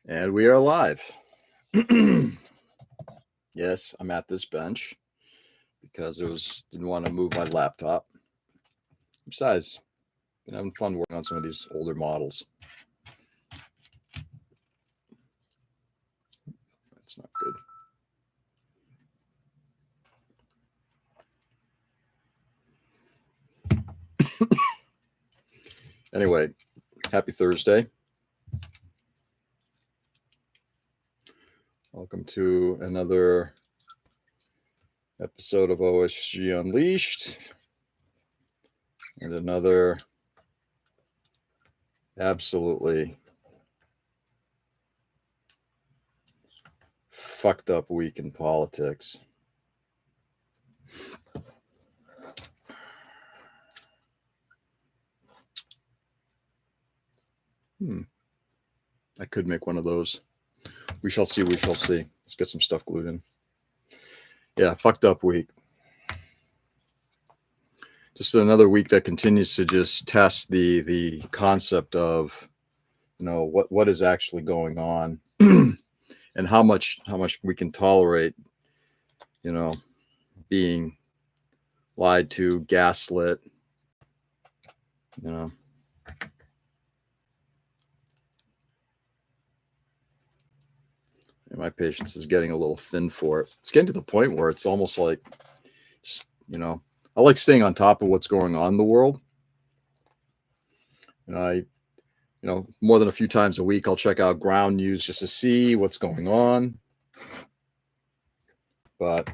And we are live. Yes, I'm at this bench because didn't want to move my laptop. Besides, been having fun working on some of these older models. That's not good. Anyway, happy Thursday. Welcome to another episode of OSG Unleashed. And another absolutely fucked up week in politics. I could make one of those. We shall see. We shall see. Let's get some stuff glued in. Yeah, fucked up week. Just another week that continues to just test the concept of, what is actually going on, and how much we can tolerate, being lied to, gaslit, And my patience is getting a little thin for it. It's getting to the point where it's almost like, just, I like staying on top of what's going on in the world. And more than a few times a week, I'll check out ground news just to see what's going on. But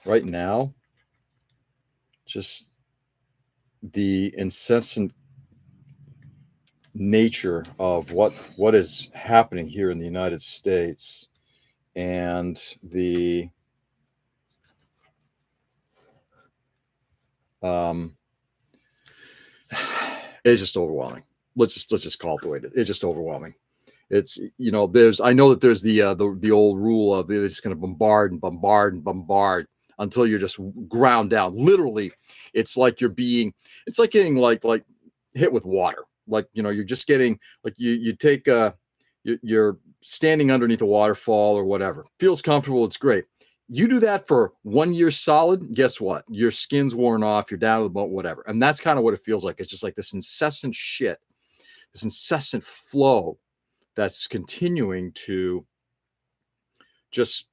right now, just the incessant nature of what is happening here in the United States, and the it's just overwhelming. Let's just call it the way it is. It's just overwhelming. It's I know that there's the old rule of they're just going to bombard and bombard and bombard until you're just ground down. Literally, it's like getting like hit with water. Like, you're just getting like you take you're standing underneath a waterfall or whatever. Feels comfortable. It's great. You do that for 1 year solid. Guess what? Your skin's worn off. You're down to the bone, whatever. And that's kind of what it feels like. It's just like this incessant shit, this incessant flow that's continuing to just,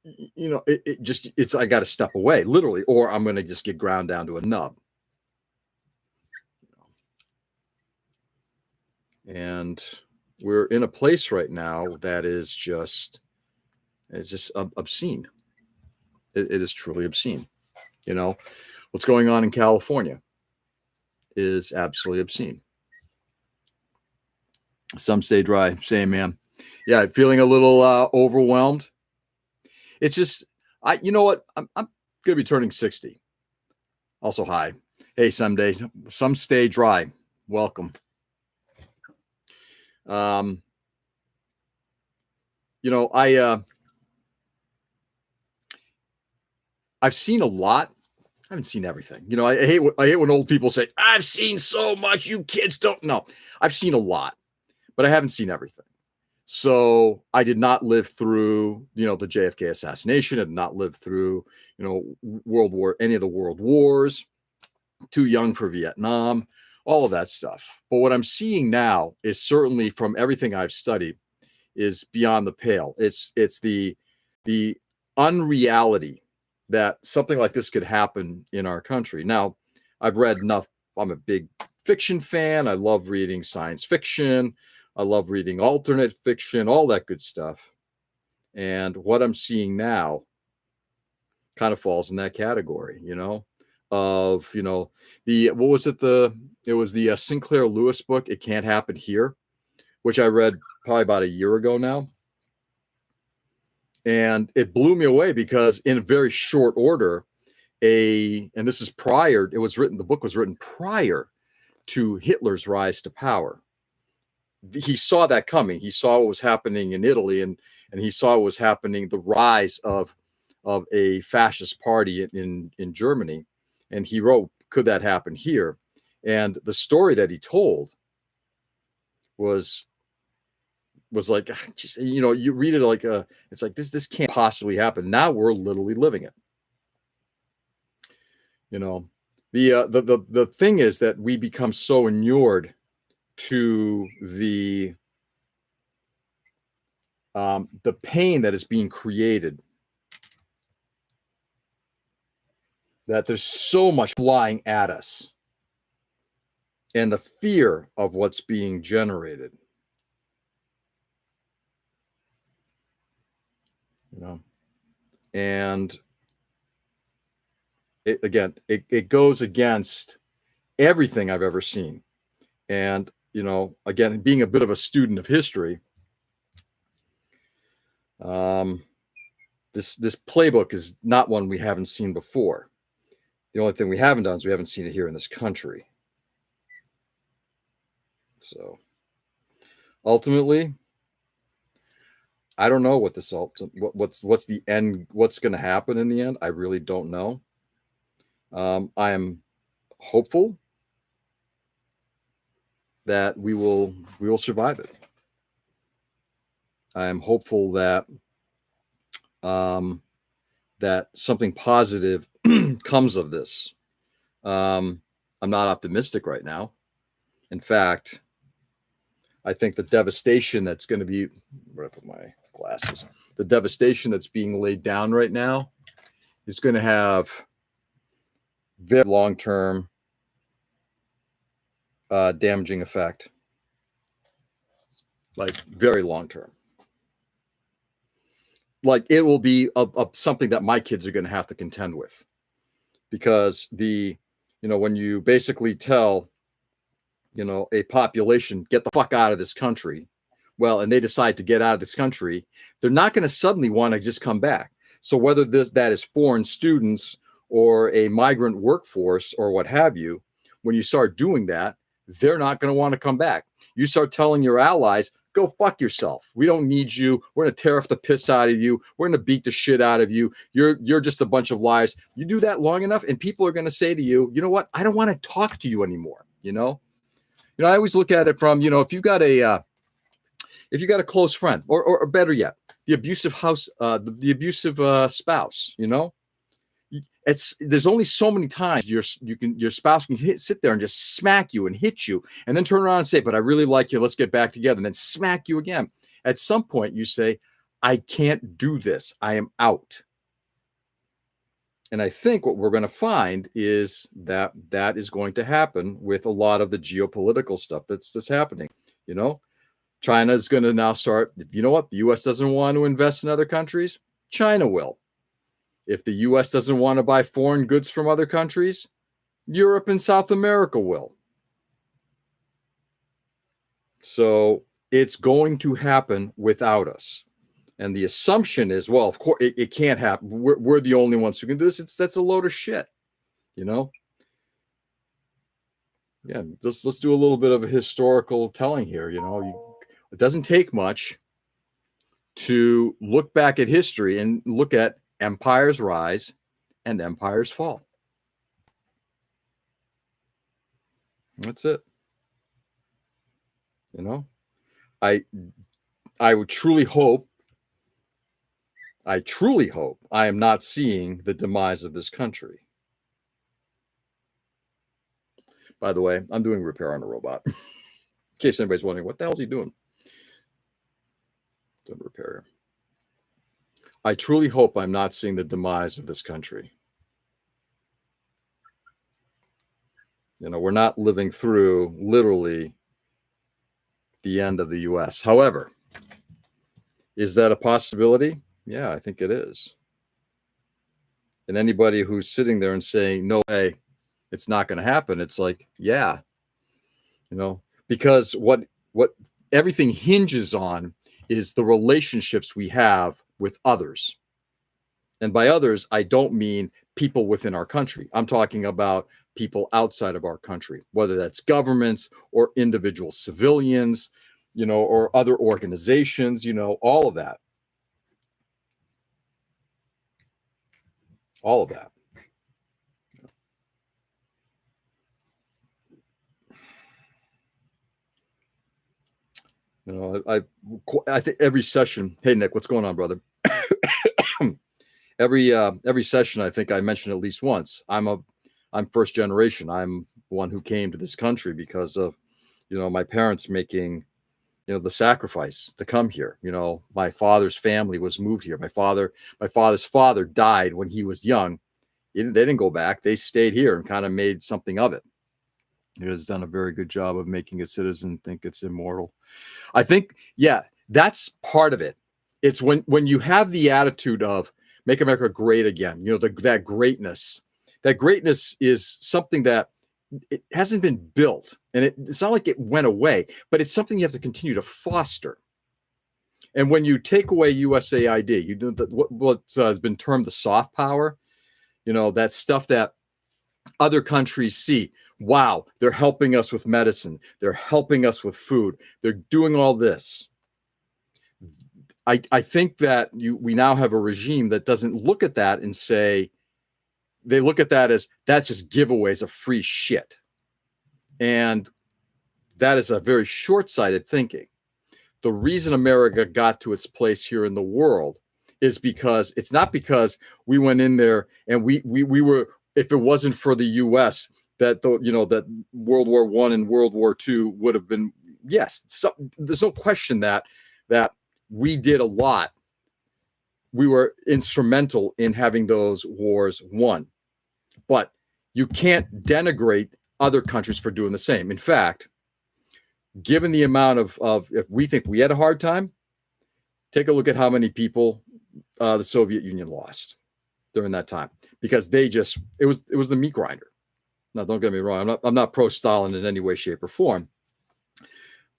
I got to step away, literally, or I'm going to just get ground down to a nub. And we're in a place right now that is just obscene. It is truly obscene. What's going on in California is absolutely obscene. Some stay dry. Same, man. Yeah, feeling a little overwhelmed. It's just, you know what? I'm going to be turning 60. Also, hi. Hey, some stay dry. Welcome. I've seen a lot. I haven't seen everything. I hate when old people say, I've seen so much, you kids don't know. I've seen a lot, but I haven't seen everything. So I did not live through, the JFK assassination. I did not live through, any of the world wars. Too young for Vietnam, all of that stuff. But what I'm seeing now is, certainly from everything I've studied, is beyond the pale. It's the unreality that something like this could happen in our country. Now, I've read enough. I'm a big fiction fan. I love reading science fiction. I love reading alternate fiction, all that good stuff. And what I'm seeing now kind of falls in that category, of, it was the Sinclair Lewis book, It Can't Happen Here, which I read probably about a year ago now. And it blew me away because in a very short order, and this is prior, the book was written prior to Hitler's rise to power. He saw that coming. He saw what was happening in Italy, and he saw what was happening, the rise of a fascist party in Germany. And he wrote could that happen here? And the story that he told was like, just, you read it like it's like this can't possibly happen. Now we're literally living it. The thing is that we become so inured to the pain that is being created, that there's so much flying at us, and the fear of what's being generated. And it goes against everything I've ever seen. And again, being a bit of a student of history, this playbook is not one we haven't seen before. The only thing we haven't done is we haven't seen it here in this country. So ultimately, I don't know what this what's the end, what's going to happen in the end. I really don't know. I am hopeful that we will survive it. I am hopeful that that something positive comes of this. I'm not optimistic right now. In fact, I think the devastation that's going to be, where did I put my glasses? The devastation that's being laid down right now is going to have very long-term damaging effect, like very long-term. Like it will be something that my kids are going to have to contend with, because when you basically tell, a population, get the fuck out of this country, well, and they decide to get out of this country, they're not going to suddenly want to just come back. So whether that is foreign students or a migrant workforce or what have you, when you start doing that, they're not going to want to come back. You start telling your allies, go fuck yourself. We don't need you. We're going to tear off the piss out of you. We're going to beat the shit out of you. You're just a bunch of liars. You do that long enough, and people are going to say to you, you know what? I don't want to talk to you anymore. I always look at it from, if you've got a close friend, or better yet, the abusive the abusive spouse, there's only so many times your spouse can sit there and just smack you and hit you, and then turn around and say, but I really like you, let's get back together, and then smack you again. At some point you say, I can't do this, I am out. And I think what we're going to find is that is going to happen with a lot of the geopolitical stuff that's happening. China is going to now start, the U.S. doesn't want to invest in other countries, China will. If the U.S. doesn't want to buy foreign goods from other countries, Europe and South America will. So it's going to happen without us. And the assumption is, well, of course, it can't happen. We're the only ones who can do this. That's a load of shit, Yeah, let's do a little bit of a historical telling here. It doesn't take much to look back at history and look at empires rise and empires fall. That's it. I would truly hope. I truly hope I am not seeing the demise of this country. By the way, I'm doing repair on a robot. In case anybody's wondering, what the hell is he doing? Doing repair. I truly hope I'm not seeing the demise of this country. We're not living through literally the end of the U.S. However, is that a possibility? Yeah, I think it is. And anybody who's sitting there and saying, no way, it's not going to happen, it's like, yeah, because what everything hinges on is the relationships we have with others. And by others, I don't mean people within our country. I'm talking about people outside of our country, whether that's governments or individual civilians, or other organizations, all of that. All of that. I think every session. Hey, Nick, what's going on, brother? Every session, I think I mentioned at least once. I'm first generation. I'm one who came to this country because of, my parents making, the sacrifice to come here. My father's family was moved here. My father's father died when he was young. They didn't go back. They stayed here and kind of made something of it. It has done a very good job of making a citizen think it's immortal. I think, yeah, that's part of it. It's when you have the attitude of make America great again, that greatness. That greatness is something that it hasn't been built, and it's not like it went away, but it's something you have to continue to foster. And when you take away USAID, you do what has been termed the soft power, that stuff that other countries see. Wow, they're helping us with medicine. They're helping us with food. They're doing all this. I think that we now have a regime that doesn't look at that and say, they look at that as that's just giveaways of free shit. And that is a very short-sighted thinking. The reason America got to its place here in the world is because it's not because we went in there and we were, if it wasn't for the US, that that World War I and World War II would have been, yes, there's no question that we did a lot. We were instrumental in having those wars won. But you can't denigrate other countries for doing the same. In fact, given the amount of if we think we had a hard time, take a look at how many people the Soviet Union lost during that time, because it was the meat grinder. Now, don't get me wrong. I'm not pro-Stalin in any way, shape, or form.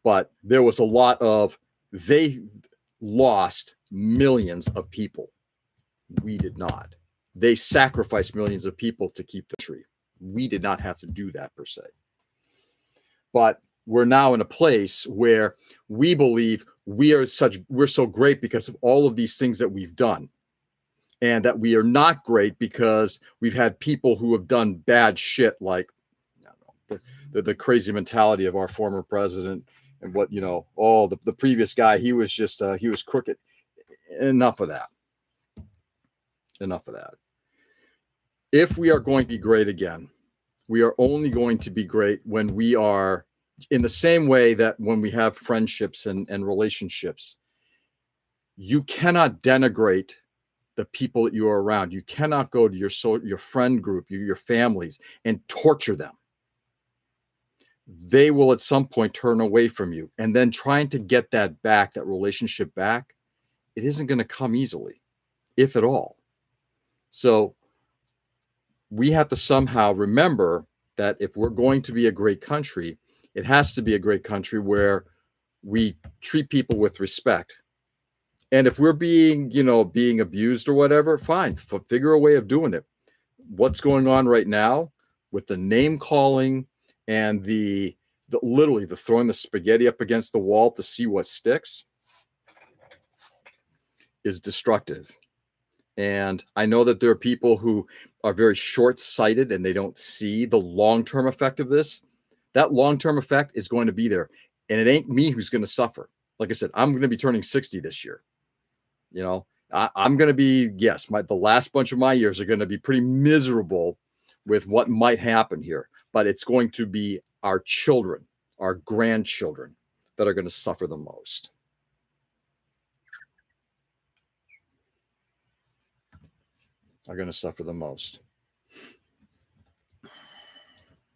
But there was a lot of, they lost millions of people. We did not. They sacrificed millions of people to keep the tree. We did not have to do that per se. But we're now in a place where we believe we're so great because of all of these things that we've done. And that we are not great because we've had people who have done bad shit, like the crazy mentality of our former president and what, the previous guy, he was just, he was crooked. Enough of that. Enough of that. If we are going to be great again, we are only going to be great when we are in the same way that when we have friendships and relationships, you cannot denigrate the people that you are around. You cannot go to your friend group, your families, and torture them. They will at some point turn away from you. And then trying to get that back, that relationship back, it isn't going to come easily, if at all. So we have to somehow remember that if we're going to be a great country, it has to be a great country where we treat people with respect. And if we're being abused or whatever, fine, figure a way of doing it. What's going on right now with the name calling and the literally the throwing the spaghetti up against the wall to see what sticks is destructive. And I know that there are people who are very short-sighted and they don't see the long-term effect of this. That long-term effect is going to be there. And it ain't me who's going to suffer. Like I said, I'm going to be turning 60 this year. I'm going to be, yes, the last bunch of my years are going to be pretty miserable with what might happen here. But it's going to be our children, our grandchildren that are going to suffer the most. Are going to suffer the most.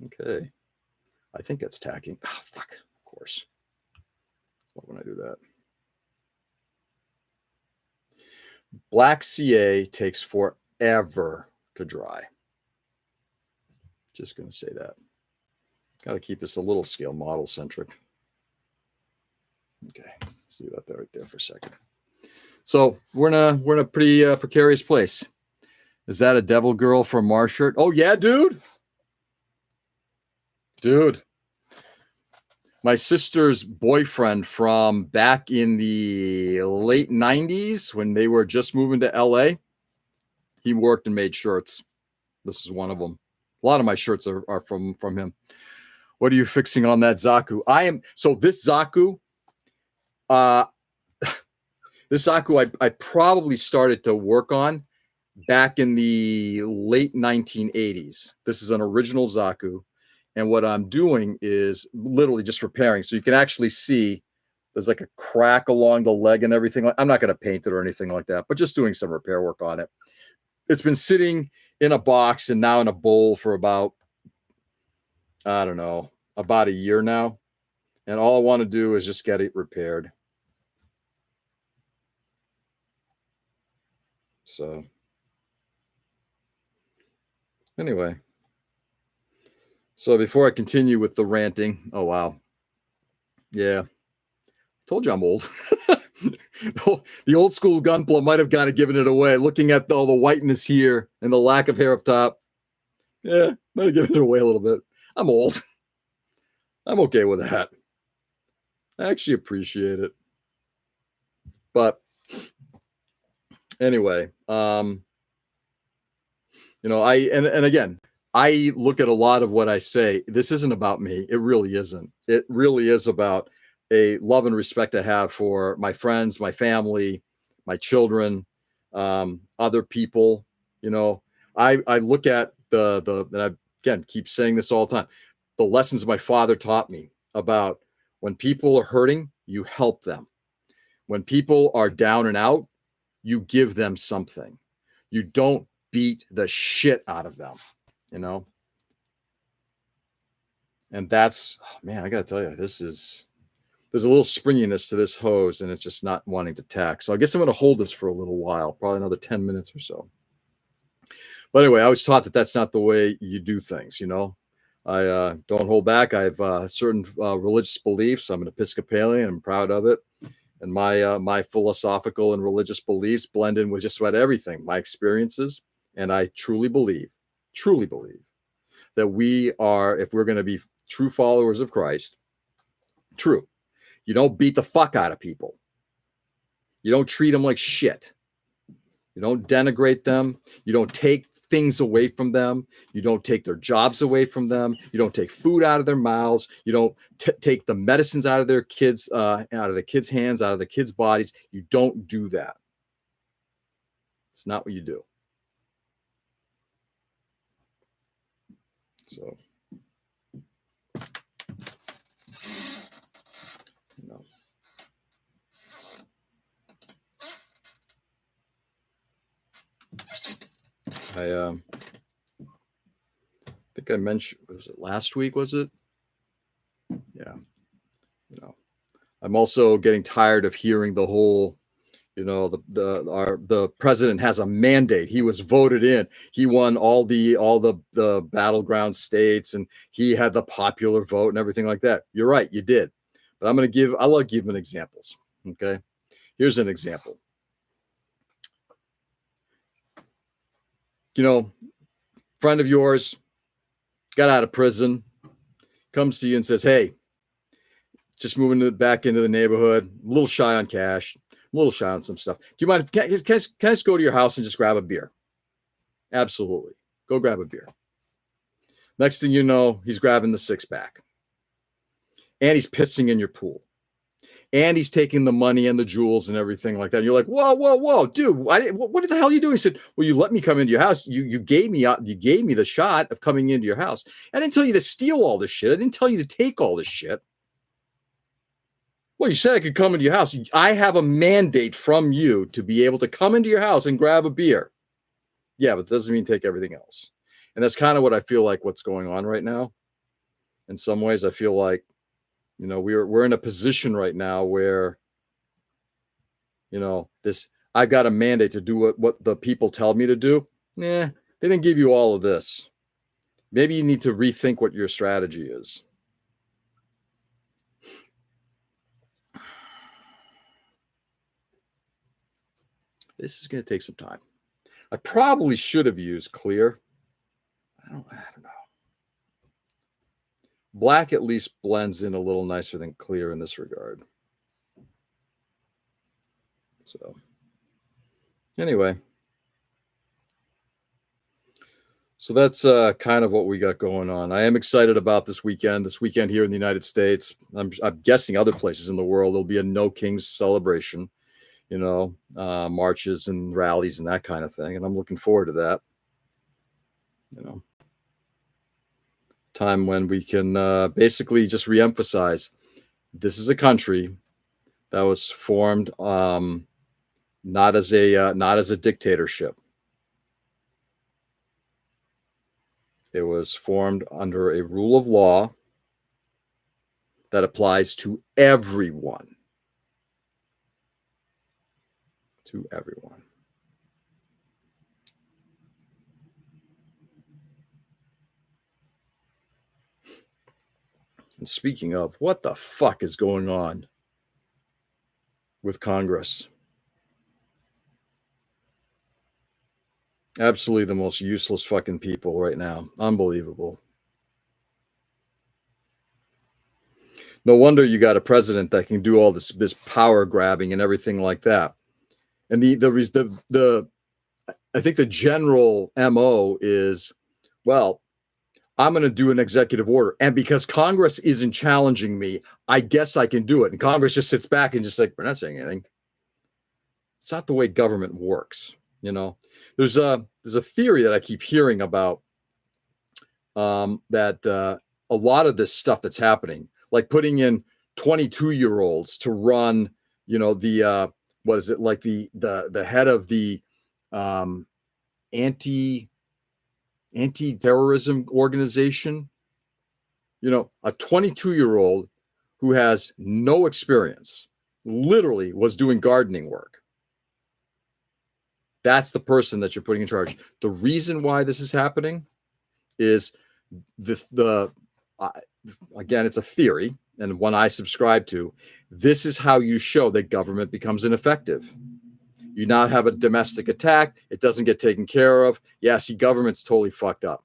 Okay. I think that's tacking. Oh, fuck. Of course. Why would I do that? Black CA takes forever to dry. Just going to say that. Got to keep this a little scale model centric. Okay. Let's leave that right there for a second. So we're in a pretty precarious place. Is that a devil girl from Marshart? Oh, yeah, dude. Dude. My sister's boyfriend from back in the late 90s when they were just moving to LA, he worked and made shirts. This is one of them. A lot of my shirts are from him. What are you fixing on that Zaku? So this Zaku, Uh, this Zaku I probably started to work on back in the late 1980s. This is an original Zaku. And what I'm doing is literally just repairing. So you can actually see there's like a crack along the leg and everything. I'm not going to paint it or anything like that, but just doing some repair work on it. It's been sitting in a box and now in a bowl for about, I don't know, about a year now. And all I want to do is just get it repaired. So anyway, so before I continue with the ranting, oh wow, yeah, told you I'm old. The old school gunpla might have kind of given it away. Looking at all the whiteness here and the lack of hair up top, yeah, might have given it away a little bit. I'm old. I'm okay with that. I actually appreciate it. But anyway, you know, and again, I look at a lot of what I say. This isn't about me. It really isn't. It really is about a love and respect I have for my friends, my family, my children, other people. You know, I look at the and I again keep saying this all the time. The lessons my father taught me about when people are hurting, you help them. When people are down and out, you give them something. You don't beat the shit out of them, you know? And that's, oh, man, I got to tell you, there's a little springiness to this hose and it's just not wanting to tack. So I guess I'm going to hold this for a little while, probably another 10 minutes or so. But anyway, I was taught that that's not the way you do things, you know? I don't hold back. I have certain religious beliefs. I'm an Episcopalian. I'm proud of it. And my philosophical and religious beliefs blend in with just about everything, my experiences. And I truly believe that we are, if we're going to be true followers of Christ, true, you don't beat the fuck out of people. You don't treat them like shit. You don't denigrate them. You don't take things away from them. You don't take their jobs away from them. You don't take food out of their mouths. You don't take the medicines out of their kids, out of the kids' hands, out of the kids' bodies. You don't do that. It's not what you do. So, you know. I think I mentioned, was it last week? Was it? Yeah. You know, I'm also getting tired of hearing the whole, you know, the president has a mandate. He was voted in. He won all the battleground states, and he had the popular vote and everything like that. You're right, you did. But I like giving examples. Okay, here's an example. You know, friend of yours got out of prison, comes to you and says, "Hey, just moving back into the neighborhood, a little shy on cash, a little shy on some stuff. Do you mind? Can I just go to your house and just grab a beer?" Absolutely. Go grab a beer. Next thing you know, he's grabbing the six pack and he's pissing in your pool and he's taking the money and the jewels and everything like that. And you're like, whoa, dude, what the hell are you doing? He said, well, you let me come into your house. You gave me the shot of coming into your house. I didn't tell you to steal all this shit. I didn't tell you to take all this shit. Well, you said I could come into your house. I have a mandate from you to be able to come into your house and grab a beer. Yeah, but it doesn't mean take everything else. And that's kind of what I feel like what's going on right now. In some ways, I feel like, you know, we're in a position right now where, you know, I've got a mandate to do what the people tell me to do. Yeah, they didn't give you all of this. Maybe you need to rethink what your strategy is. This is going to take some time. I probably should have used clear. I don't know. Black at least blends in a little nicer than clear in this regard. So anyway, So that's kind of what we got going on. I am excited about this weekend. This weekend here in the United States. I'm guessing other places in the world there'll be a No Kings celebration. Marches and rallies and that kind of thing. And I'm looking forward to that. Time when we can basically just reemphasize this is a country that was formed not as a dictatorship. It was formed under a rule of law that applies to everyone. To everyone. And speaking of, what the fuck is going on with Congress? Absolutely the most useless fucking people right now. Unbelievable. No wonder you got a president that can do all this power grabbing and everything like that. And the I think the general MO is, well, I'm going to do an executive order. And because Congress isn't challenging me, I guess I can do it. And Congress just sits back and just like, we're not saying anything. It's not the way government works. There's a theory that I keep hearing about that a lot of this stuff that's happening, like putting in 22-year-olds to run, the what is it, like the head of the anti-terrorism organization, a 22-year-old who has no experience, literally was doing gardening work. That's the person that you're putting in charge. The reason why this is happening is again, it's a theory and one I subscribe to. This is how you show that government becomes ineffective. You now have a domestic attack. It doesn't get taken care of. Yeah, see, government's totally fucked up.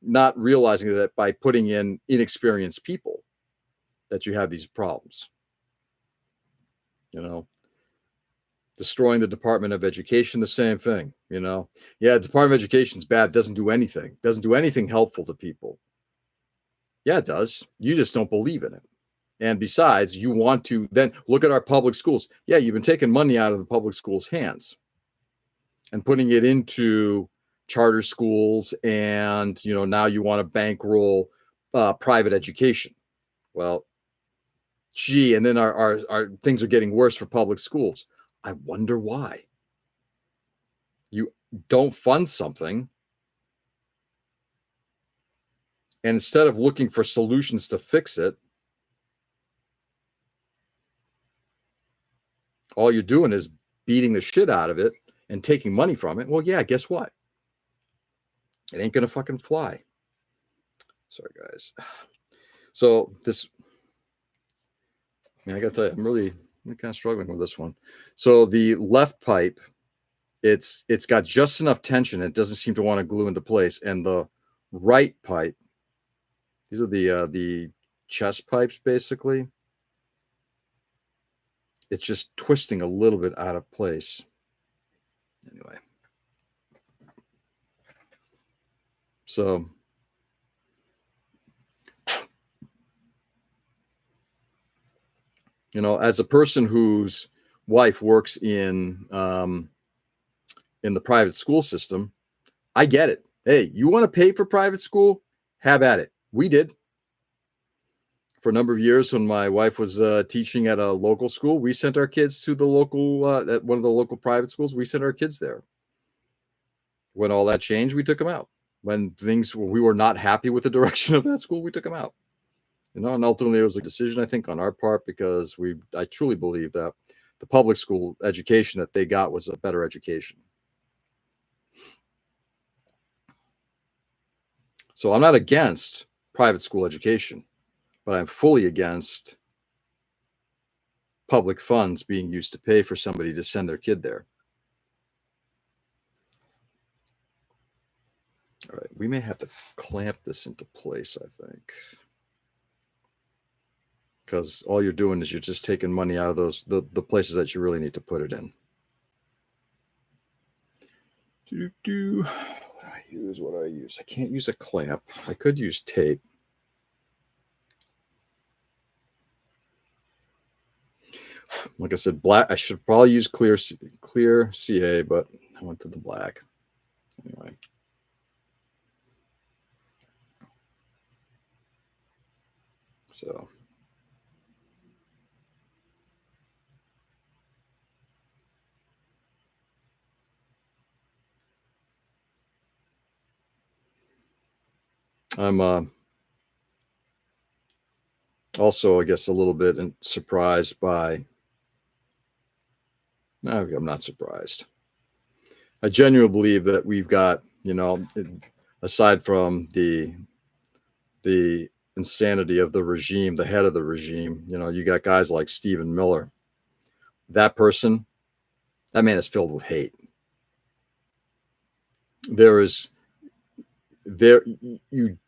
Not realizing that by putting in inexperienced people that you have these problems. Destroying the Department of Education, the same thing. Yeah, the Department of Education's bad. It doesn't do anything. It doesn't do anything helpful to people. Yeah, it does. You just don't believe in it. And besides, you want to then look at our public schools. Yeah, you've been taking money out of the public schools' hands and putting it into charter schools, and now you want to bankroll private education. Well, gee, and then our things are getting worse for public schools. I wonder why. You don't fund something, and instead of looking for solutions to fix it, all you're doing is beating the shit out of it and taking money from it. Well, yeah, guess what? It ain't gonna fucking fly. Sorry, guys. So this, I gotta tell you, I'm really kind of struggling with this one. So the left pipe, it's got just enough tension. It doesn't seem to want to glue into place. And the right pipe, these are the chest pipes, basically. It's just twisting a little bit out of place. Anyway. So as a person whose wife works in the private school system, I get it. Hey, you want to pay for private school? Have at it. We did. For a number of years, when my wife was teaching at a local school, we sent our kids to the local, at one of the local private schools. We sent our kids there. When all that changed, we took them out. When we were not happy with the direction of that school, we took them out. And ultimately it was a decision, I think, on our part, because I truly believe that the public school education that they got was a better education. So I'm not against private school education, but I'm fully against public funds being used to pay for somebody to send their kid there. All right, we may have to clamp this into place, I think. Because all you're doing is you're just taking money out of the places that you really need to put it in. What do I use? What do I use? I can't use a clamp. I could use tape. Like I said, black. I should probably use clear CA, but I went to the black. Anyway. So. I'm also, I guess, a little bit surprised by. No, I'm not surprised. I genuinely believe that we've got, aside from the insanity of the regime, the head of the regime, you got guys like Stephen Miller. That man is filled with hate. You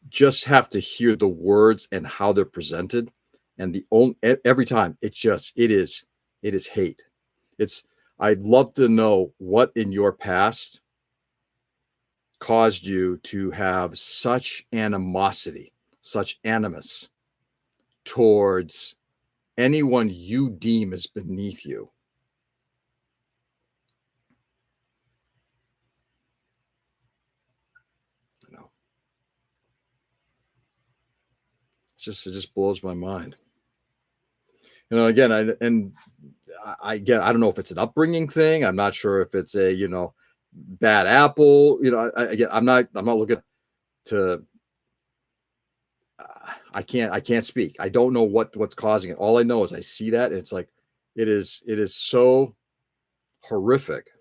just have to hear the words and how they're presented, and every time it is hate. I'd love to know what in your past caused you to have such animosity, such animus towards anyone you deem as beneath you. It just blows my mind. Again, I don't know if it's an upbringing thing. I'm not sure if it's a, bad apple. I'm not looking to. I can't speak. I don't know what's causing it. All I know is I see that it's like it is so horrific.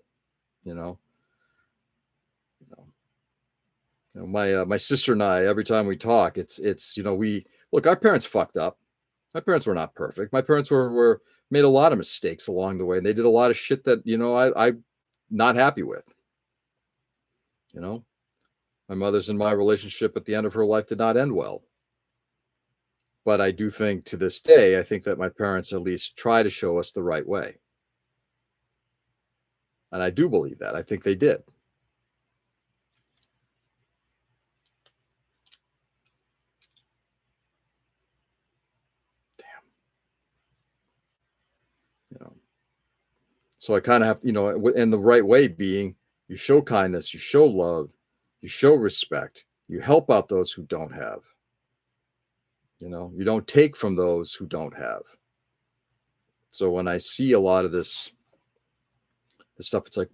My sister and I, every time we talk, it's we look. Our parents fucked up. My parents were not perfect. My parents were made a lot of mistakes along the way, and they did a lot of shit that I'm not happy with. My mother's and my relationship at the end of her life did not end well. But I do think to this day, I think that my parents at least try to show us the right way. And I do believe that. I think they did. So I kind of have, in the right way being, you show kindness, you show love, you show respect, you help out those who don't have. You don't take from those who don't have. So when I see a lot of this stuff, it's like,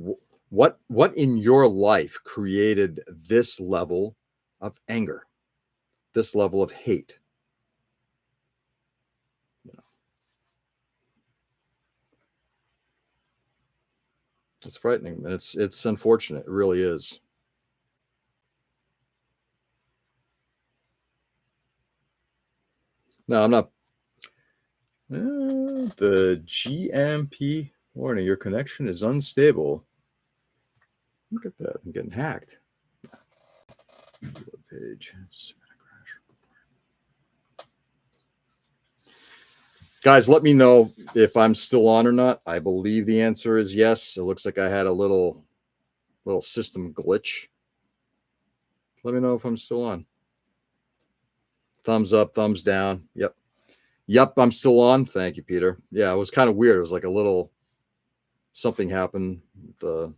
what in your life created this level of anger, this level of hate? It's frightening, and it's unfortunate. It really is. No, I'm not. The GMP warning: your connection is unstable. Look at that! I'm getting hacked. Page. Guys, let me know if I'm still on or not. I believe the answer is yes. It looks like I had a little system glitch. Let me know if I'm still on. Thumbs up, thumbs down. Yep, I'm still on. Thank you, Peter. Yeah, it was kind of weird. It was like a little something happened. Anyway.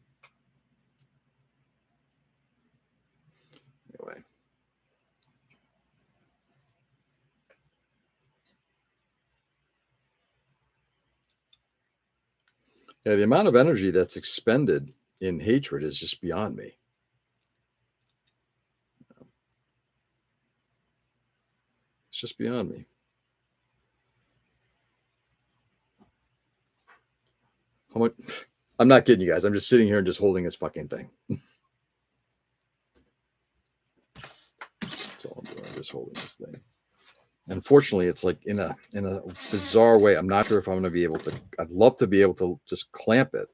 Yeah, the amount of energy that's expended in hatred is just beyond me. It's just beyond me. How much? I'm not kidding you guys. I'm just sitting here and just holding this fucking thing. That's all I'm doing. I'm just holding this thing. Unfortunately, it's like in a bizarre way. I'm not sure if I'm going to be able to. I'd love to be able to just clamp it.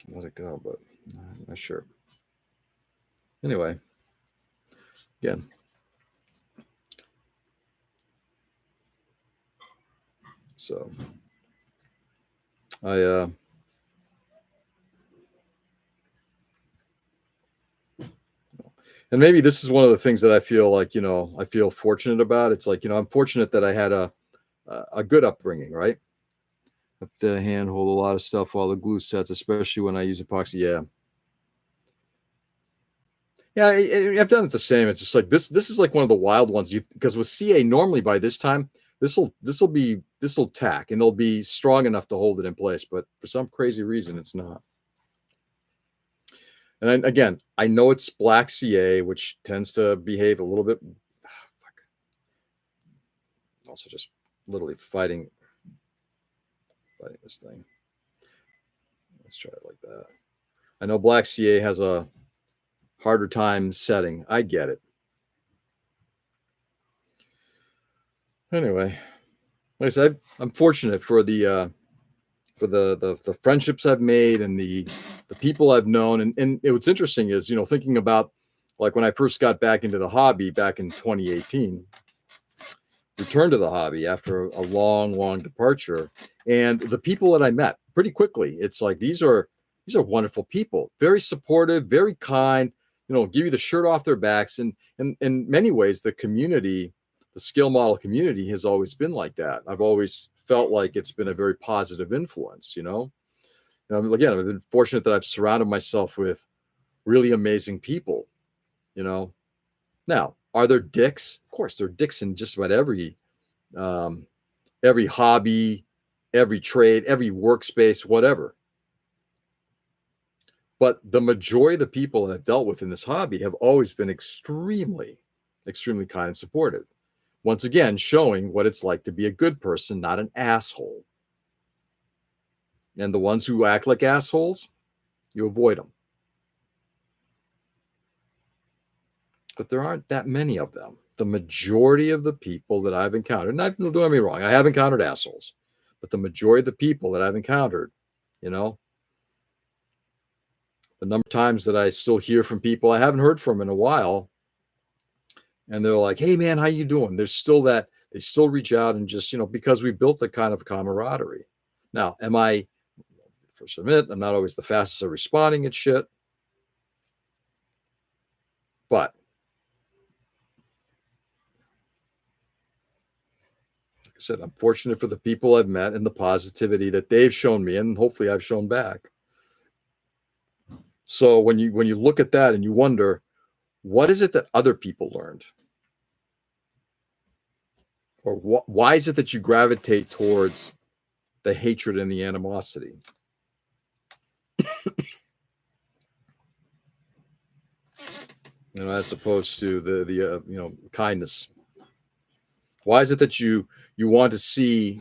Let it go, but I'm not sure. Anyway, again. So I And maybe this is one of the things that I feel like, I feel fortunate about. It's like, I'm fortunate that I had a good upbringing, right? Have to handhold a lot of stuff while the glue sets, especially when I use epoxy. Yeah. Yeah, I've done it the same. It's just like this is like one of the wild ones. Because with CA normally by this time, this will tack and it'll be strong enough to hold it in place, but for some crazy reason it's not. And again, I know it's black CA, which tends to behave a little bit. Also, just literally fighting this thing. Let's try it like that. I know black CA has a harder time setting. I get it. Anyway, like I said, I'm fortunate for the friendships I've made and the people I've known. And what's interesting is, thinking about like when I first got back into the hobby back in 2018, returned to the hobby after a long departure, and the people that I met pretty quickly, it's like these are wonderful people, very supportive, very kind, give you the shirt off their backs. And in many ways, the community, the scale model community has always been like that. I've always felt like it's been a very positive influence, again, I've been fortunate that I've surrounded myself with really amazing people, Now, are there dicks? Of course, there are dicks in just about um, every hobby, every trade, every workspace, whatever. But the majority of the people that I've dealt with in this hobby have always been extremely, extremely kind and supportive. Once again, showing what it's like to be a good person, not an asshole. And the ones who act like assholes, you avoid them. But there aren't that many of them. The majority of the people that I've encountered, and don't get me wrong, I have encountered assholes, but the majority of the people that I've encountered, the number of times that I still hear from people I haven't heard from in a while, and they're like, "Hey man, how you doing?" There's still that, they still reach out and just, because we built a kind of camaraderie. Now, first admit, I'm not always the fastest at responding at shit, but like I said, I'm fortunate for the people I've met and the positivity that they've shown me, and hopefully I've shown back. So when you look at that and you wonder, what is it that other people learned? Or why is it that you gravitate towards the hatred and the animosity? As opposed to the kindness. Why is it that you want to see,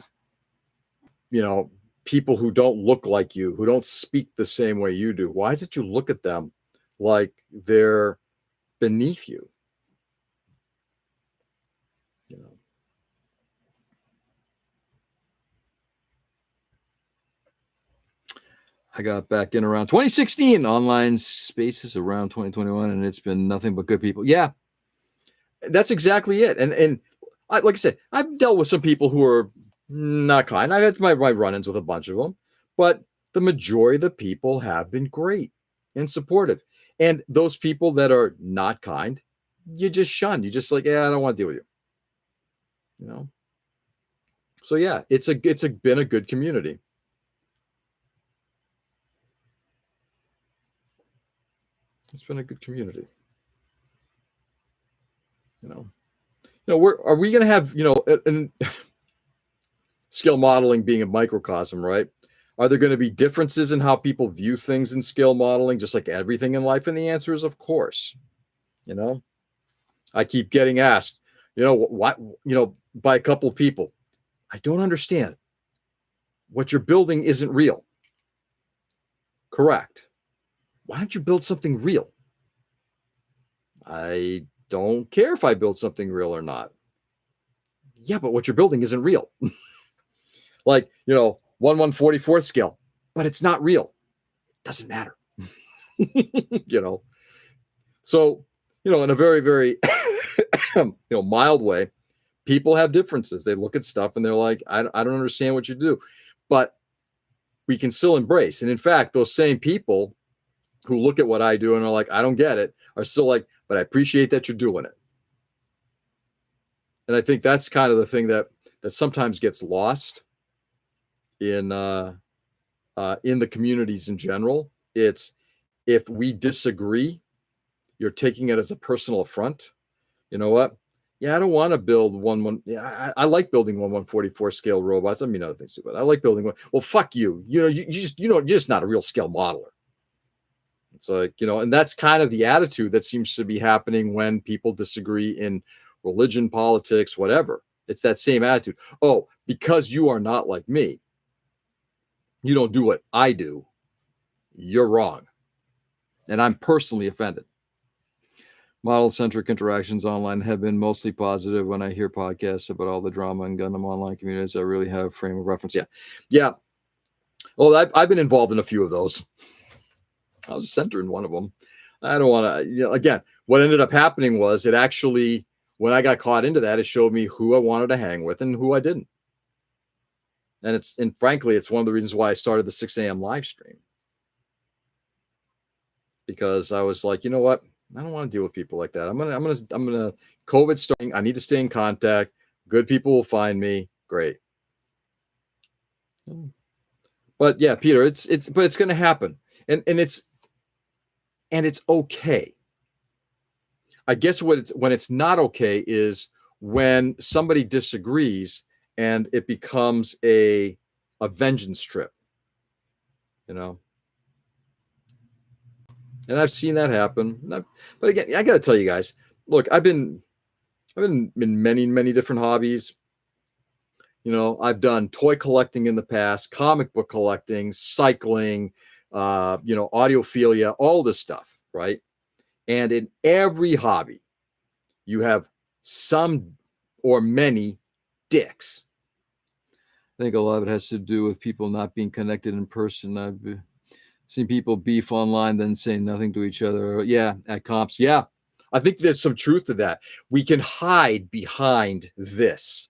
people who don't look like you, who don't speak the same way you do? Why is it you look at them like they're beneath you? I got back in around 2016, online spaces around 2021, and it's been nothing but good people. Yeah, that's exactly it. And like I said, I've dealt with some people who are not kind. I've had my run-ins with a bunch of them, but the majority of the people have been great and supportive. And those people that are not kind, you just shun. You just like, yeah, I don't want to deal with you. So yeah, it's been a good community. It's been a good community. Are we going to have, and scale modeling being a microcosm, right? Are there going to be differences in how people view things in scale modeling, just like everything in life? And the answer is, of course. I keep getting asked, what, by a couple of people, I don't understand. What you're building isn't real. Correct. Why don't you build something real? I don't care if I build something real or not. Yeah, but what you're building isn't real. Like, 1/144th scale, but it's not real. It doesn't matter. So, in a very, very, mild way, people have differences. They look at stuff and they're like, I don't understand what you do, but we can still embrace. And in fact, those same people who look at what I do and are like, I don't get it, are still like, but I appreciate that you're doing it. And I think that's kind of the thing that sometimes gets lost in the communities in general. It's, if we disagree, you're taking it as a personal affront. You know what? Yeah, I don't want to build one. Yeah, I like building 1/144 scale robots. I mean, other things too, but I like building one. Well, fuck you. You know, you're just not a real scale modeler. It's like, and that's kind of the attitude that seems to be happening when people disagree in religion, politics, whatever. It's that same attitude. Oh, because you are not like me, you don't do what I do, you're wrong. And I'm personally offended. Model-centric interactions online have been mostly positive. When I hear podcasts about all the drama in Gundam online communities, I really have a frame of reference. Yeah. Well, I've been involved in a few of those. I was a center in one of them. I don't want to, again, what ended up happening was it actually, when I got caught into that, it showed me who I wanted to hang with and who I didn't. And frankly, it's one of the reasons why I started the 6 a.m. live stream. Because I was like, you know what? I don't want to deal with people like that. I'm gonna COVID starting. I need to stay in contact. Good people will find me. Great. But yeah, Peter, it's going to happen, and it's okay. I guess when it's not okay is when somebody disagrees and it becomes a vengeance trip. And I've seen that happen. But again, I got to tell you guys, look, I've been in many, many different hobbies. I've done toy collecting in the past, comic book collecting, cycling, audiophilia, all this stuff, right? And in every hobby, you have some or many dicks. I think a lot of it has to do with people not being connected in person. I've seen people beef online, then say nothing to each other. Yeah, at comps. Yeah, I think there's some truth to that. We can hide behind this.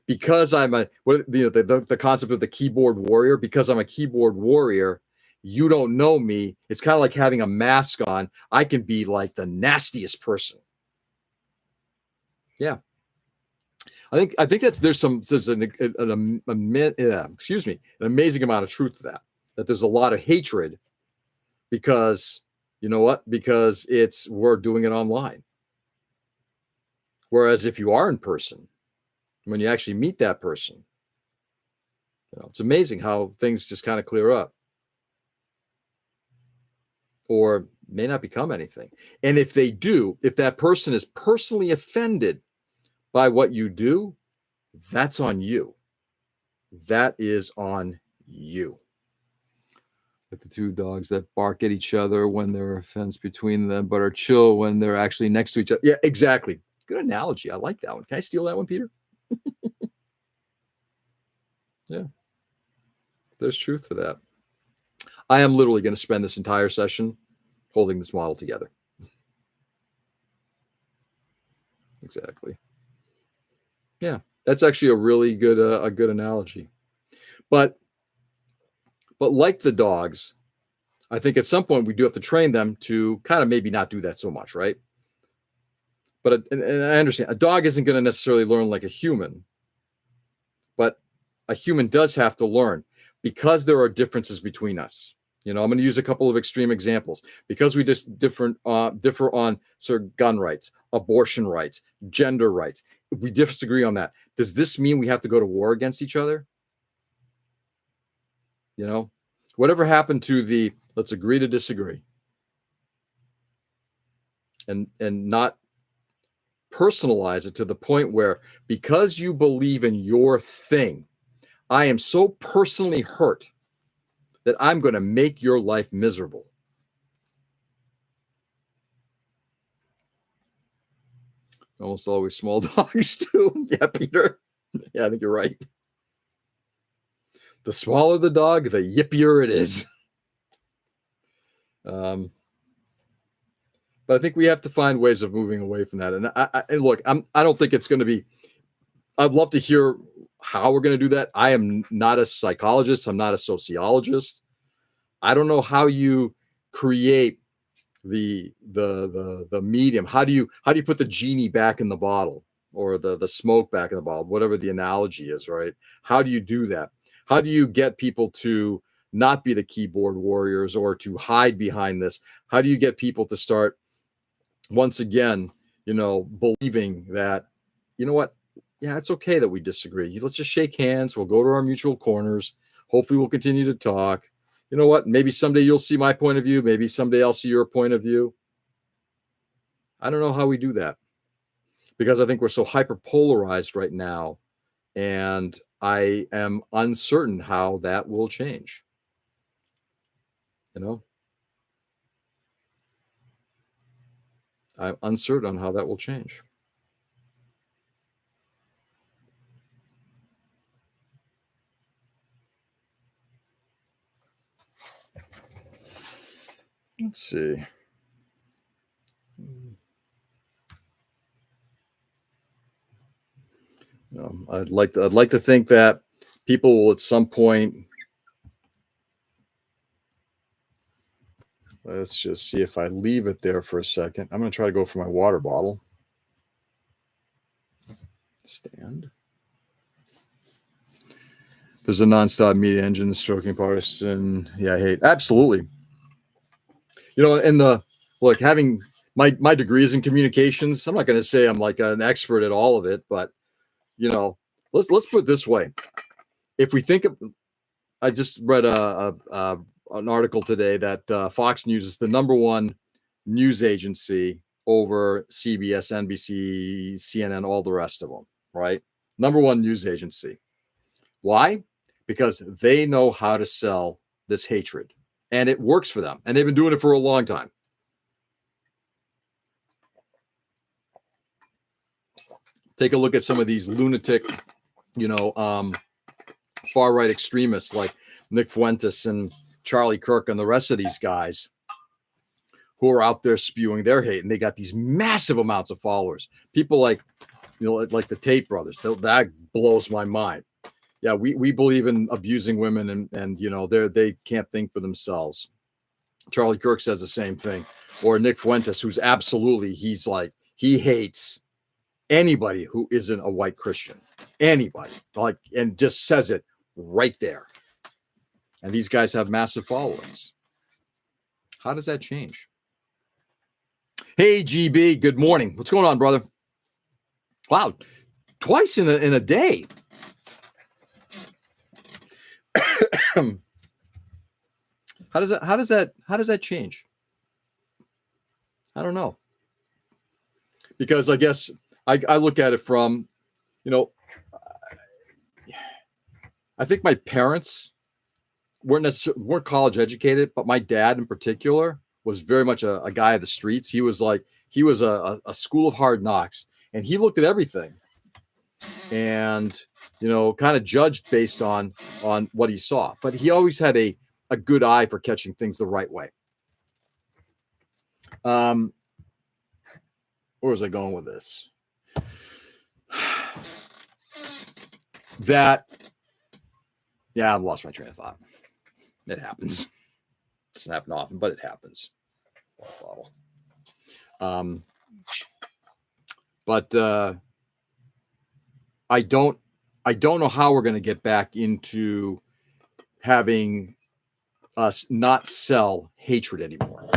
Because I'm the concept of the keyboard warrior, because I'm a keyboard warrior, you don't know me. It's kind of like having a mask on. I can be like the nastiest person. Yeah. I think there's an amazing amount of truth to that there's a lot of hatred because, you know what? Because we're doing it online. Whereas if you are in person, when you actually meet that person, it's amazing how things just kind of clear up or may not become anything. And if they do, if that person is personally offended by what you do, that's on you. That is on you. Like the two dogs that bark at each other when there are a fence between them, but are chill when they're actually next to each other. Yeah, exactly. Good analogy. I like that one. Can I steal that one, Peter? Yeah. There's truth to that. I am literally going to spend this entire session holding this model together. Exactly. Yeah, that's actually a really good a good analogy. But like the dogs, I think at some point we do have to train them to kind of maybe not do that so much, right? But and I understand a dog isn't going to necessarily learn like a human, but a human does have to learn because there are differences between us. I'm going to use a couple of extreme examples because we just differ on gun rights, abortion rights, gender rights. If we disagree on that, does this mean we have to go to war against each other? Whatever happened to the let's agree to disagree and not personalize it to the point where because you believe in your thing, I am so personally hurt that I'm going to make your life miserable. Almost always small dogs too. Yeah, Peter. Yeah, I think you're right. The smaller the dog, the yippier it is. But I think we have to find ways of moving away from that. And and look, I don't think it's going to be. I'd love to hear how we're going to do that. I am not a psychologist. I'm not a sociologist. I don't know how you create the medium. How do you put the genie back in the bottle, or the smoke back in the bottle, whatever the analogy is, right? How do you do that? How do you get people to not be the keyboard warriors or to hide behind this? How do you get people to start once again, believing that, you know what? Yeah, it's okay that we disagree. Let's just shake hands. We'll go to our mutual corners. Hopefully we'll continue to talk. You know what? Maybe someday you'll see my point of view. Maybe someday I'll see your point of view. I don't know how we do that, because I think we're so hyper polarized right now. And I am uncertain how that will change. I'm uncertain on how that will change. Let's see. I'd like to think that people will at some point. Let's just see if I leave it there for a second. I'm going to try to go for my water bottle. Stand. There's a nonstop media engine, stroking partisan. Yeah, I hate. Absolutely. And having my degrees in communications, I'm not going to say I'm like an expert at all of it, but let's put it this way. If we think of, I just read an article today that Fox News is the number one news agency over CBS, NBC, CNN, all the rest of them, right? Number one news agency. Why? Because they know how to sell this hatred, and it works for them, and they've been doing it for a long time. Take a look at some of these lunatic, far right extremists like Nick Fuentes and Charlie Kirk and the rest of these guys who are out there spewing their hate, and they got these massive amounts of followers. People like the Tate brothers. That blows my mind. Yeah, we believe in abusing women, and they can't think for themselves. Charlie Kirk says the same thing. Or Nick Fuentes, who's absolutely, he hates anybody who isn't a white Christian. Anybody, and just says it right there. And these guys have massive followings. How does that change? Hey, GB, good morning. What's going on, brother? Wow, twice in a day. How does that change? I don't know. Because I guess I look at it from, I think my parents weren't college educated, but my dad in particular was very much a guy of the streets. He was a school of hard knocks, and he looked at everything and kind of judged based on what he saw. But he always had a good eye for catching things the right way. Where was I going with this? I've lost my train of thought. It happens. It doesn't happen often, but it happens. But I don't know how we're going to get back into having us not sell hatred anymore.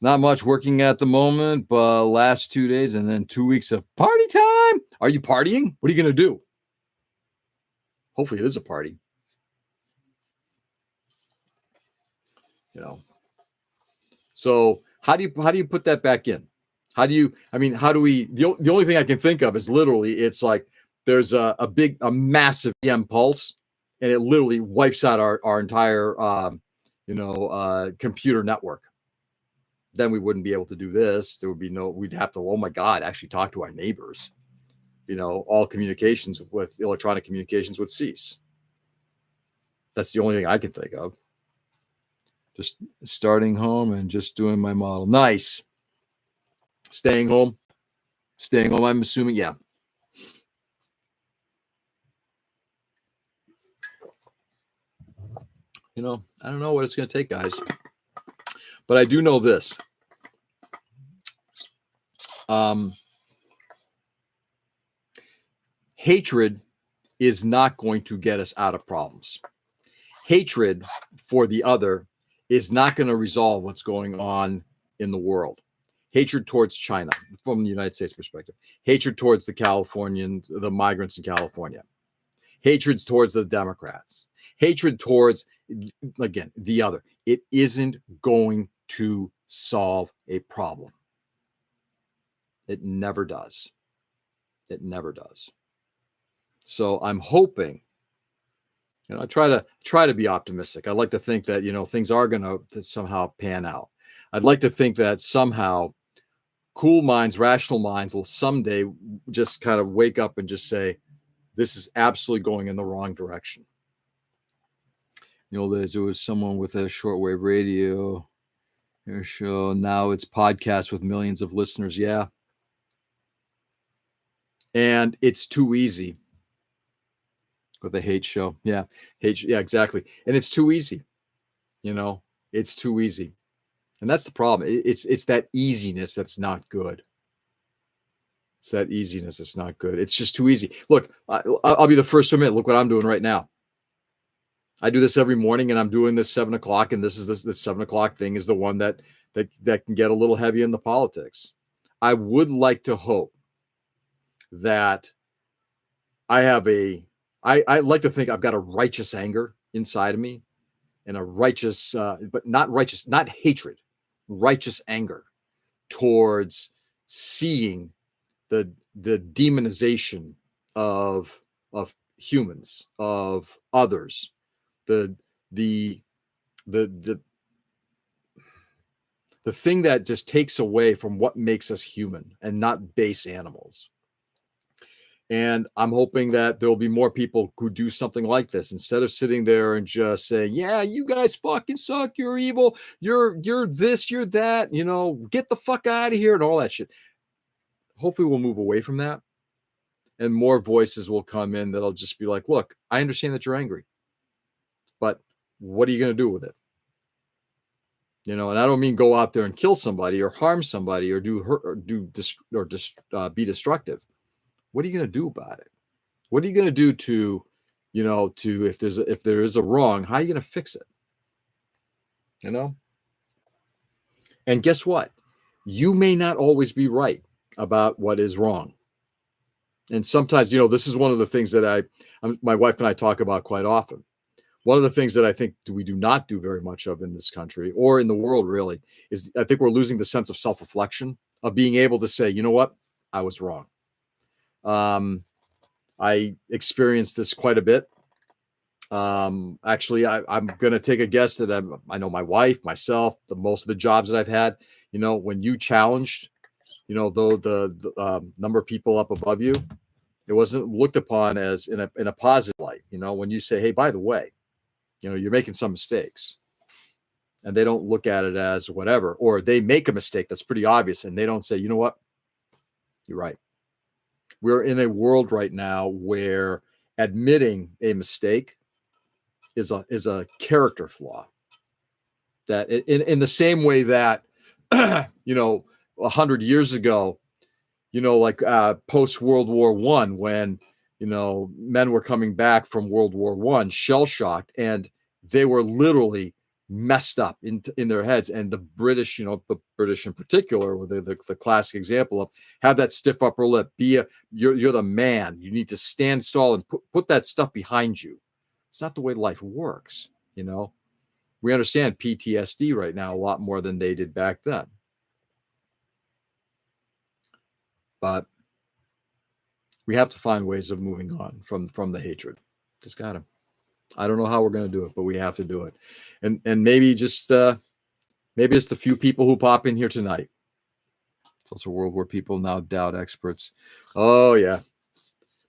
Not much working at the moment, but last 2 days and then 2 weeks of party time. Are you partying? What are you going to do? Hopefully it is a party. So how do you put that back in? How do we, the only thing I can think of is literally, it's like there's a massive EM pulse, and it literally wipes out our entire, computer network. Then we wouldn't be able to do this. We'd have to, oh my God, actually talk to our neighbors. All communications with electronic communications would cease. That's the only thing I can think of. Just starting home and just doing my model. Nice. Staying home, I'm assuming. Yeah. I don't know what it's going to take, guys. But I do know this. Hatred is not going to get us out of problems. Hatred for the other is not going to resolve what's going on in the world. Hatred towards China, from the United States perspective. Hatred towards the Californians, the migrants in California. Hatred towards the Democrats. Hatred towards, again, the other. It isn't going to solve a problem. It never does. It never does. So I'm hoping, I try to be optimistic. I like to think that, things are going to somehow pan out. I'd like to think that somehow cool minds, rational minds will someday just kind of wake up and just say, this is absolutely going in the wrong direction. There was someone with a shortwave radio show. Now it's podcast with millions of listeners. Yeah. And it's too easy. With a hate show. Yeah. Hate. Yeah, exactly. And it's too easy. It's too easy. And that's the problem. It's that easiness that's not good. It's that easiness that's not good. It's just too easy. Look, I'll be the first to admit, look what I'm doing right now. I do this every morning, and I'm doing this 7 o'clock, and this 7 o'clock thing is the one that can get a little heavy in the politics. I would like to hope that I like to think I've got a righteous anger inside of me, and a righteous, but not righteous, not hatred, righteous anger towards seeing the demonization of humans, of others, the thing that just takes away from what makes us human and not base animals. And I'm hoping that there'll be more people who do something like this instead of sitting there and just saying, yeah, you guys fucking suck. You're evil. You're this, you're that, get the fuck out of here and all that shit. Hopefully we'll move away from that, and more voices will come in that'll just be like, look, I understand that you're angry, but what are you going to do with it? And I don't mean go out there and kill somebody or harm somebody or be destructive. What are you going to do about it? What are you going to do to if there is a wrong, how are you going to fix it? And guess what? You may not always be right about what is wrong. And sometimes, this is one of the things that my wife and I talk about quite often. One of the things that I think we do not do very much of in this country or in the world really is I think we're losing the sense of self-reflection, of being able to say, you know what, I was wrong. I experienced this quite a bit. Actually, I'm going to take a guess that I know my wife, myself, most of the jobs that I've had, when you challenged, the number of people up above you, it wasn't looked upon as in a positive light. When you say, hey, by the way, you're making some mistakes, and they don't look at it as whatever, or they make a mistake that's pretty obvious, and they don't say, you know what, you're right. We're in a world right now where admitting a mistake is a character flaw. That in the same way that 100 years ago, like post World War I, when men were coming back from World War I, shell shocked, and they were literally messed up in their heads. And the British, the British in particular, were the classic example of have that stiff upper lip. You're the man. You need to stand tall and put that stuff behind you. It's not the way life works. We understand PTSD right now a lot more than they did back then. But we have to find ways of moving on from the hatred. Just got to. I don't know how we're going to do it, but we have to do it. And maybe just maybe it's the few people who pop in here tonight. It's also a world where people now doubt experts. Oh, yeah.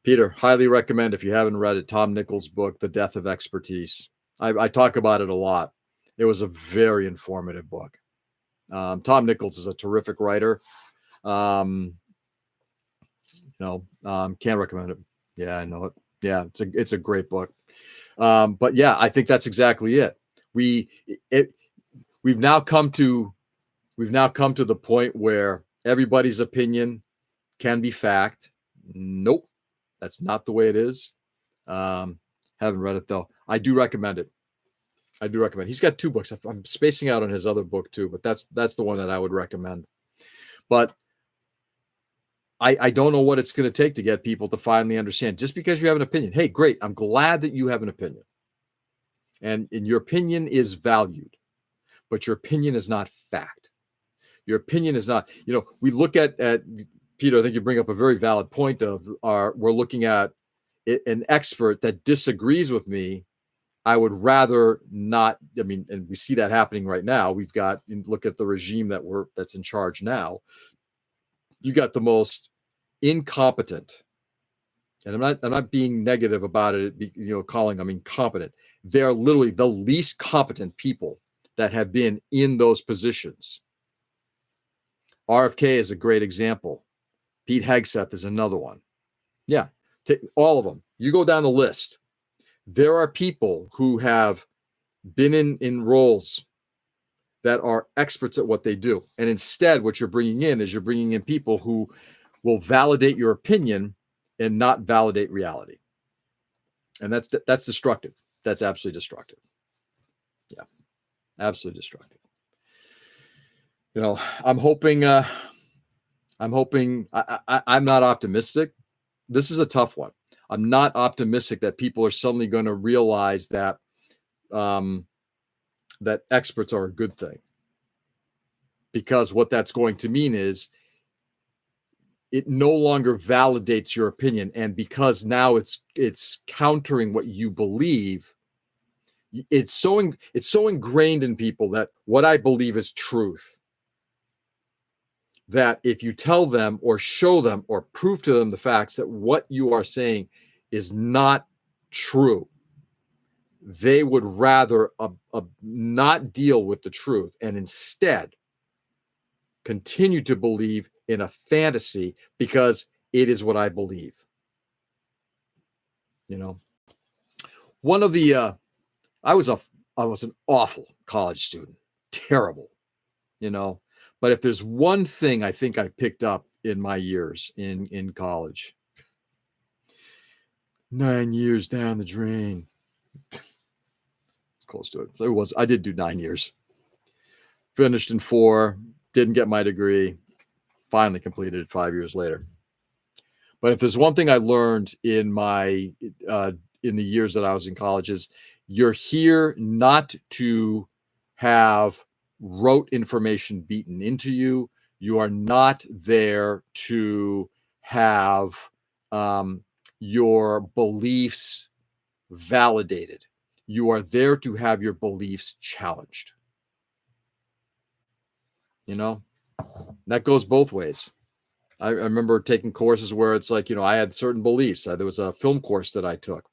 Peter, highly recommend, if you haven't read it, Tom Nichols' book, The Death of Expertise. I talk about it a lot. It was a very informative book. Tom Nichols is a terrific writer. Can't recommend it. Yeah, I know it. Yeah, it's a great book. But yeah, I think that's exactly it. we've now come to the point where everybody's opinion can be fact. Nope, that's not the way it is. Haven't read it though. I do recommend it. He's got 2 books. I'm spacing out on his other book too, but that's the one that I would recommend. But I don't know what it's going to take to get people to finally understand. Just because you have an opinion, hey, great. I'm glad that you have an opinion. And your opinion is valued, but your opinion is not fact. Your opinion is not, we look at Peter, I think you bring up a very valid point of we're looking at an expert that disagrees with me. I would rather not, and we see that happening right now. We've got, look at the regime that's in charge now. You got the most incompetent, and I'm not being negative about it, calling them incompetent. They're literally the least competent people that have been in those positions. RFK is a great example. Pete Hegseth is another one. Yeah, take all of them. You go down the list. There are people who have been in roles that are experts at what they do. And instead, what you're bringing in people who will validate your opinion and not validate reality. And that's destructive. That's absolutely destructive. Yeah, absolutely destructive. I'm hoping I'm not optimistic. This is a tough one. I'm not optimistic that people are suddenly going to realize that that experts are a good thing, because what that's going to mean is it no longer validates your opinion, and because now it's countering what you believe. It's so ingrained in people that what I believe is truth, that if you tell them or show them or prove to them the facts that what you are saying is not true, they would rather not deal with the truth and instead continue to believe in a fantasy because it is what I believe. One of the I was an awful college student, terrible, but if there's one thing I think I picked up in my years in college, 9 years down the drain. It's close to it. I did do 9 years. Finished in 4, didn't get my degree, finally completed it 5 years later. But if there's one thing I learned in the years that I was in college is you're here not to have rote information beaten into you. You are not there to have your beliefs validated. You are there to have your beliefs challenged. That goes both ways. I remember taking courses where it's like, I had certain beliefs. There was a film course that I took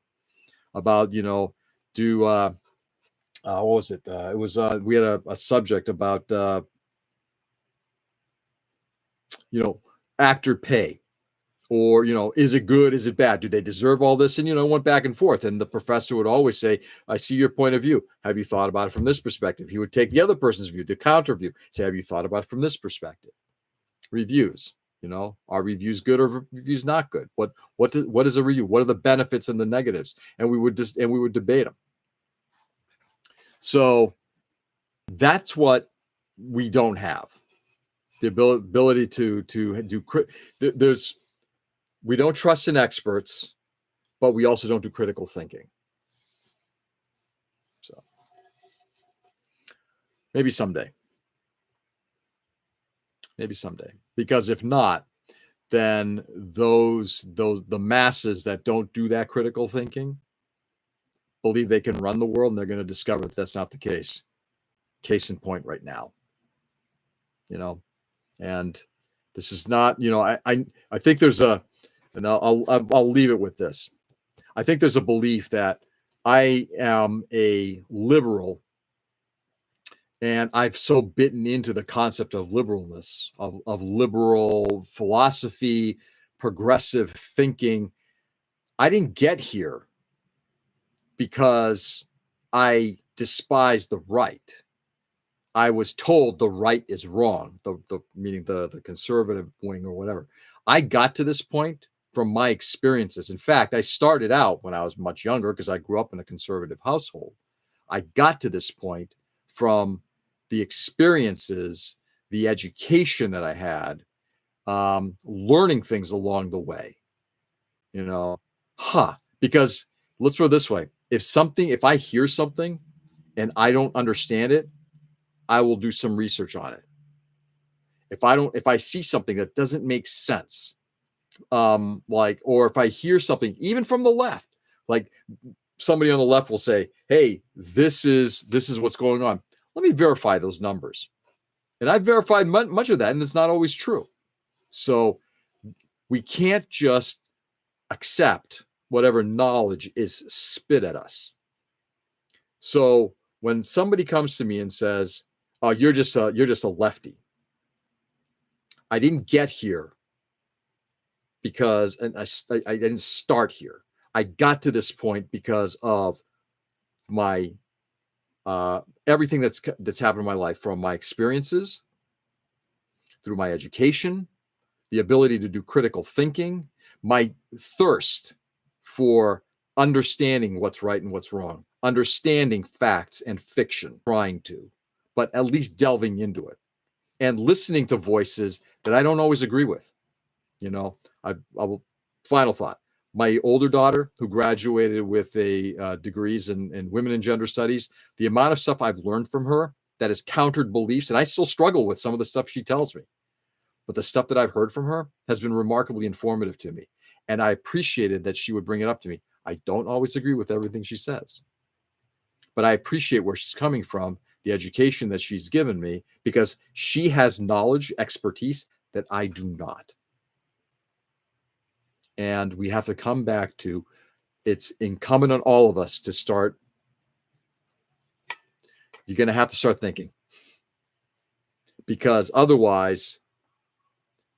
about, what was it? It was, we had a subject about, actor pay, or, is it good? Is it bad? Do they deserve all this? And, went back and forth. And the professor would always say, I see your point of view. Have you thought about it from this perspective? He would take the other person's view, the counter view, say, have you thought about it from this perspective? Reviews, are reviews good or reviews not good? What is a review? What are the benefits and the negatives? And we would debate them. So that's what we don't have. The ability to do. We don't trust in experts, but we also don't do critical thinking. So maybe someday, because if not, then the masses that don't do that critical thinking believe they can run the world, and they're going to discover that that's not the case. Case in point right now, and this is not, I think there's and I'll leave it with this. I think there's a belief that I am a liberal, and I've so bitten into the concept of liberalness, of liberal philosophy, progressive thinking. I didn't get here because I despise the right. I was told the right is wrong, meaning the conservative wing or whatever. I got to this point from my experiences. In fact, I started out when I was much younger because I grew up in a conservative household. I got to this point from the experiences, the education that I had, learning things along the way. Because let's put it this way: if I hear something and I don't understand it, I will do some research on it. If I see something that doesn't make sense, or if I hear something even from the left, like somebody on the left will say, "Hey, this is what's going on. Let me verify those numbers." And I've verified much of that, and it's not always true. So we can't just accept whatever knowledge is spit at us. So when somebody comes to me and says, "Oh, you're just a lefty," I didn't get here because, and I didn't start here. I got to this point because of my everything that's happened in my life, from my experiences, through my education, the ability to do critical thinking, my thirst for understanding what's right and what's wrong, understanding facts and fiction, but at least delving into it and listening to voices that I don't always agree with. I will. Final thought: my older daughter, who graduated with a degrees in women and gender studies, the amount of stuff I've learned from her that has countered beliefs, and I still struggle with some of the stuff she tells me, but the stuff that I've heard from her has been remarkably informative to me. And I appreciated that she would bring it up to me. I don't always agree with everything she says, but I appreciate where she's coming from, the education that she's given me, because she has knowledge, expertise that I do not. And we have to come back to, it's incumbent on all of us to start. You're going to have to start thinking, because otherwise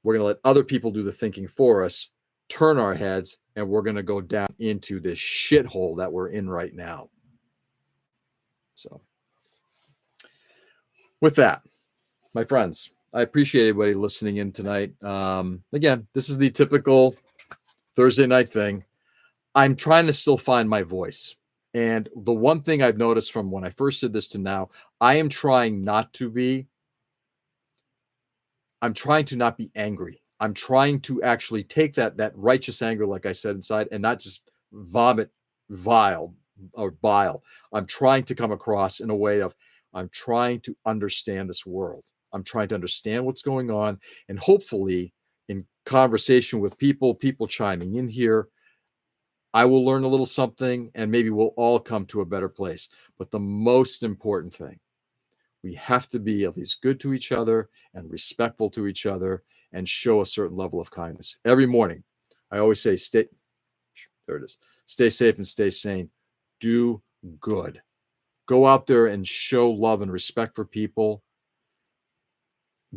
we're going to let other people do the thinking for us, turn our heads, and we're going to go down into this shithole that we're in right now. So with that, my friends, I appreciate everybody listening in tonight. Again, this is the typical Thursday night thing. I'm trying to still find my voice. And the one thing I've noticed from when I first did this to now, I'm trying to not be angry. I'm trying to actually take that righteous anger, like I said, inside, and not just vomit bile. I'm trying to come across in a way of, I'm trying to understand this world. I'm trying to understand what's going on, and hopefully in conversation with people chiming in here, I will learn a little something, and maybe we'll all come to a better place. But the most important thing, we have to be at least good to each other and respectful to each other and show a certain level of kindness. Every morning, I always say, stay safe and stay sane. Do good. Go out there and show love and respect for people.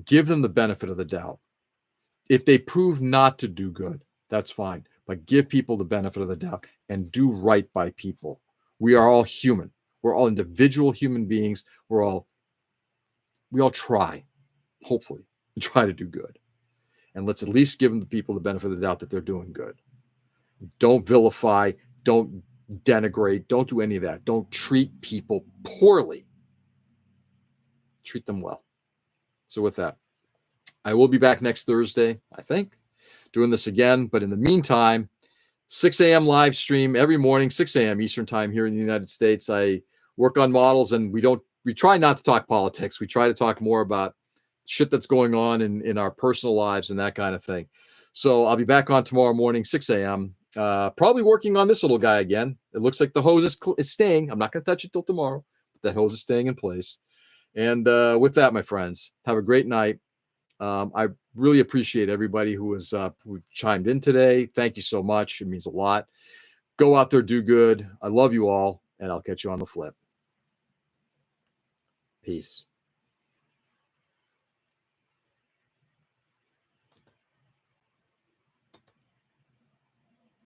Give them the benefit of the doubt. If they prove not to do good, that's fine. But give people the benefit of the doubt and do right by people. We are all human. We're all individual human beings. We all try, hopefully, to try to do good. And let's at least give the people the benefit of the doubt that they're doing good. Don't vilify, don't denigrate, don't do any of that. Don't treat people poorly. Treat them well. So with that, I will be back next Thursday, I think, doing this again. But in the meantime, 6 a.m. live stream every morning, 6 a.m. Eastern time here in the United States. I work on models, and we try not to talk politics. We try to talk more about shit that's going on in our personal lives and that kind of thing. So I'll be back on tomorrow morning, 6 a.m. Probably working on this little guy again. It looks like the hose is staying. I'm not going to touch it till tomorrow, but that hose is staying in place. And with that, my friends, have a great night. I really appreciate everybody who chimed in today. Thank you so much. It means a lot. Go out there, do good. I love you all, and I'll catch you on the flip. Peace.